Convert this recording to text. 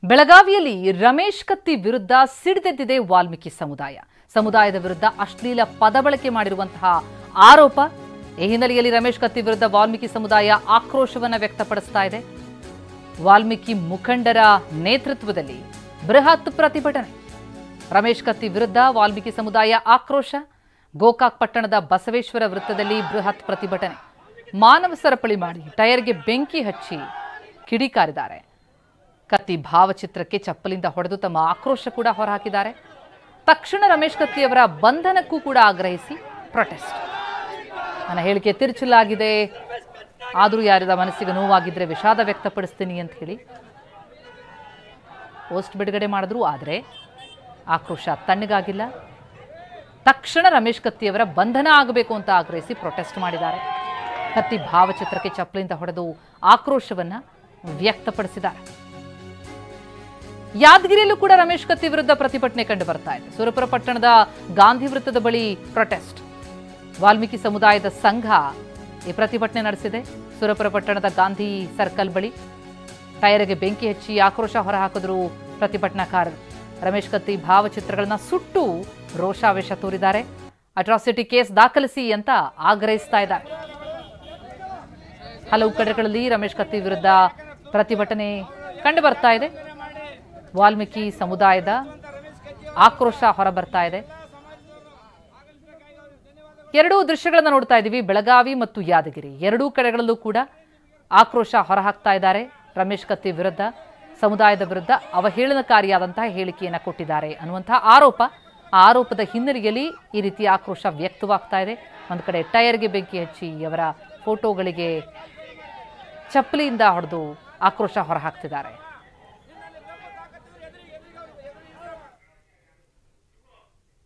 ಬೆಳಗಾವಿಯಲ್ಲಿ ರಮೇಶ್ ಕತ್ತಿ ವಿರುದ್ಧ ಸಿಡಿದೆದ್ದಿದೆ ವಾಲ್ಮೀಕಿ ಸಮುದಾಯದ ವಿರುದ್ಧ ಅಶ್ಲೀಲ ಪದ ಬಳಕೆ ಮಾಡಿರುವಂತಹ ಆರೋಪ. ಈ ಹಿನ್ನೆಲೆಯಲ್ಲಿ ರಮೇಶ್ ಕತ್ತಿ ವಿರುದ್ಧ ವಾಲ್ಮೀಕಿ ಸಮುದಾಯ ಆಕ್ರೋಶವನ್ನು ವ್ಯಕ್ತಪಡಿಸ್ತಾ ಇದೆ. ವಾಲ್ಮೀಕಿ ಮುಖಂಡರ ನೇತೃತ್ವದಲ್ಲಿ ಬೃಹತ್ ಪ್ರತಿಭಟನೆ. ರಮೇಶ್ ಕತ್ತಿ ವಿರುದ್ಧ ವಾಲ್ಮೀಕಿ ಸಮುದಾಯ ಆಕ್ರೋಶ. ಗೋಕಾಕ್ ಪಟ್ಟಣದ ಬಸವೇಶ್ವರ ವೃತ್ತದಲ್ಲಿ ಬೃಹತ್ ಪ್ರತಿಭಟನೆ. ಮಾನವ ಸರಪಳಿ ಮಾಡಿ ಟೈರ್ಗೆ ಬೆಂಕಿ ಹಚ್ಚಿ ಕಿಡಿಕಾರಿದ್ದಾರೆ. ಕತ್ತಿ ಭಾವಚಿತ್ರಕ್ಕೆ ಚಪ್ಪಲಿಂದ ಹೊಡೆದು ತಮ್ಮ ಆಕ್ರೋಶ ಕೂಡ ಹೊರಹಾಕಿದ್ದಾರೆ. ತಕ್ಷಣ ರಮೇಶ್ ಕತ್ತಿಯವರ ಬಂಧನಕ್ಕೂ ಕೂಡ ಆಗ್ರಹಿಸಿ ಪ್ರೊಟೆಸ್ಟ್. ನನ್ನ ಹೇಳಿಕೆ ತಿರುಚಲಾಗಿದೆ, ಆದರೂ ಯಾರದ ಮನಸ್ಸಿಗೆ ನೋವಾಗಿದ್ರೆ ವಿಷಾದ ವ್ಯಕ್ತಪಡಿಸ್ತೀನಿ ಅಂತ ಹೇಳಿ ಪೋಸ್ಟ್ ಬಿಡುಗಡೆ ಮಾಡಿದ್ರು. ಆದರೆ ಆಕ್ರೋಶ ತಣ್ಣಗಾಗಿಲ್ಲ. ತಕ್ಷಣ ರಮೇಶ್ ಕತ್ತಿಯವರ ಬಂಧನ ಆಗಬೇಕು ಅಂತ ಆಗ್ರಹಿಸಿ ಪ್ರೊಟೆಸ್ಟ್ ಮಾಡಿದ್ದಾರೆ. ಕತ್ತಿ ಭಾವಚಿತ್ರಕ್ಕೆ ಚಪ್ಪಲಿಂದ ಹೊಡೆದು ಆಕ್ರೋಶವನ್ನ ವ್ಯಕ್ತಪಡಿಸಿದ್ದಾರೆ. ಯಾದಗಿರಿಯಲ್ಲೂ ಕೂಡ ರಮೇಶ್ ಕತ್ತಿ ವಿರುದ್ಧ ಪ್ರತಿಭಟನೆ ಕಂಡು ಬರ್ತಾ ಇದೆ. ಸುರಪುರ ಪಟ್ಟಣದ ಗಾಂಧಿ ವೃತ್ತದ ಬಳಿ ಪ್ರೊಟೆಸ್ಟ್. ವಾಲ್ಮೀಕಿ ಸಮುದಾಯದ ಸಂಘ ಈ ಪ್ರತಿಭಟನೆ ನಡೆಸಿದೆ. ಸುರಪುರ ಪಟ್ಟಣದ ಗಾಂಧಿ ಸರ್ಕಲ್ ಬಳಿ ಟೈರ್ಗೆ ಬೆಂಕಿ ಹಚ್ಚಿ ಆಕ್ರೋಶ ಹೊರಹಾಕಿದ್ರು ಪ್ರತಿಭಟನಾಕಾರರು. ರಮೇಶ್ ಕತ್ತಿ ಭಾವಚಿತ್ರಗಳನ್ನ ಸುಟ್ಟು ರೋಷಾವೇಶ ತೋರಿದ್ದಾರೆ. ಅಟ್ರಾಸಿಟಿ ಕೇಸ್ ದಾಖಲಿಸಿ ಅಂತ ಆಗ್ರಹಿಸ್ತಾ ಇದ್ದಾರೆ. ಹಲವು ಕಡೆಗಳಲ್ಲಿ ರಮೇಶ್ ಕತ್ತಿ ವಿರುದ್ಧ ಪ್ರತಿಭಟನೆ ಕಂಡು ಬರ್ತಾ ಇದೆ. ವಾಲ್ಮೀಕಿ ಸಮುದಾಯದ ಆಕ್ರೋಶ ಹೊರಬರ್ತಾ ಇದೆ. ಎರಡೂ ದೃಶ್ಯಗಳನ್ನು ನೋಡ್ತಾ ಇದ್ದೀವಿ. ಬೆಳಗಾವಿ ಮತ್ತು ಯಾದಗಿರಿ ಎರಡೂ ಕಡೆಗಳಲ್ಲೂ ಕೂಡ ಆಕ್ರೋಶ ಹೊರಹಾಕ್ತಾ ಇದ್ದಾರೆ. ರಮೇಶ್ ಕತ್ತಿ ವಿರುದ್ಧ, ಸಮುದಾಯದ ವಿರುದ್ಧ ಅವಹೇಳನಕಾರಿಯಾದಂತಹ ಹೇಳಿಕೆಯನ್ನು ಕೊಟ್ಟಿದ್ದಾರೆ ಅನ್ನುವಂತಹ ಆರೋಪ. ಆ ಆರೋಪದ ಹಿನ್ನೆಲೆಯಲ್ಲಿ ಈ ರೀತಿ ಆಕ್ರೋಶ ವ್ಯಕ್ತವಾಗ್ತಾ ಇದೆ. ಒಂದು ಕಡೆ ಟೈರ್ಗೆ ಬೆಂಕಿ ಹಚ್ಚಿ ಅವರ ಫೋಟೋಗಳಿಗೆ ಚಪ್ಪಲಿಯಿಂದ ಹೊಡೆದು ಆಕ್ರೋಶ ಹೊರಹಾಕ್ತಿದ್ದಾರೆ.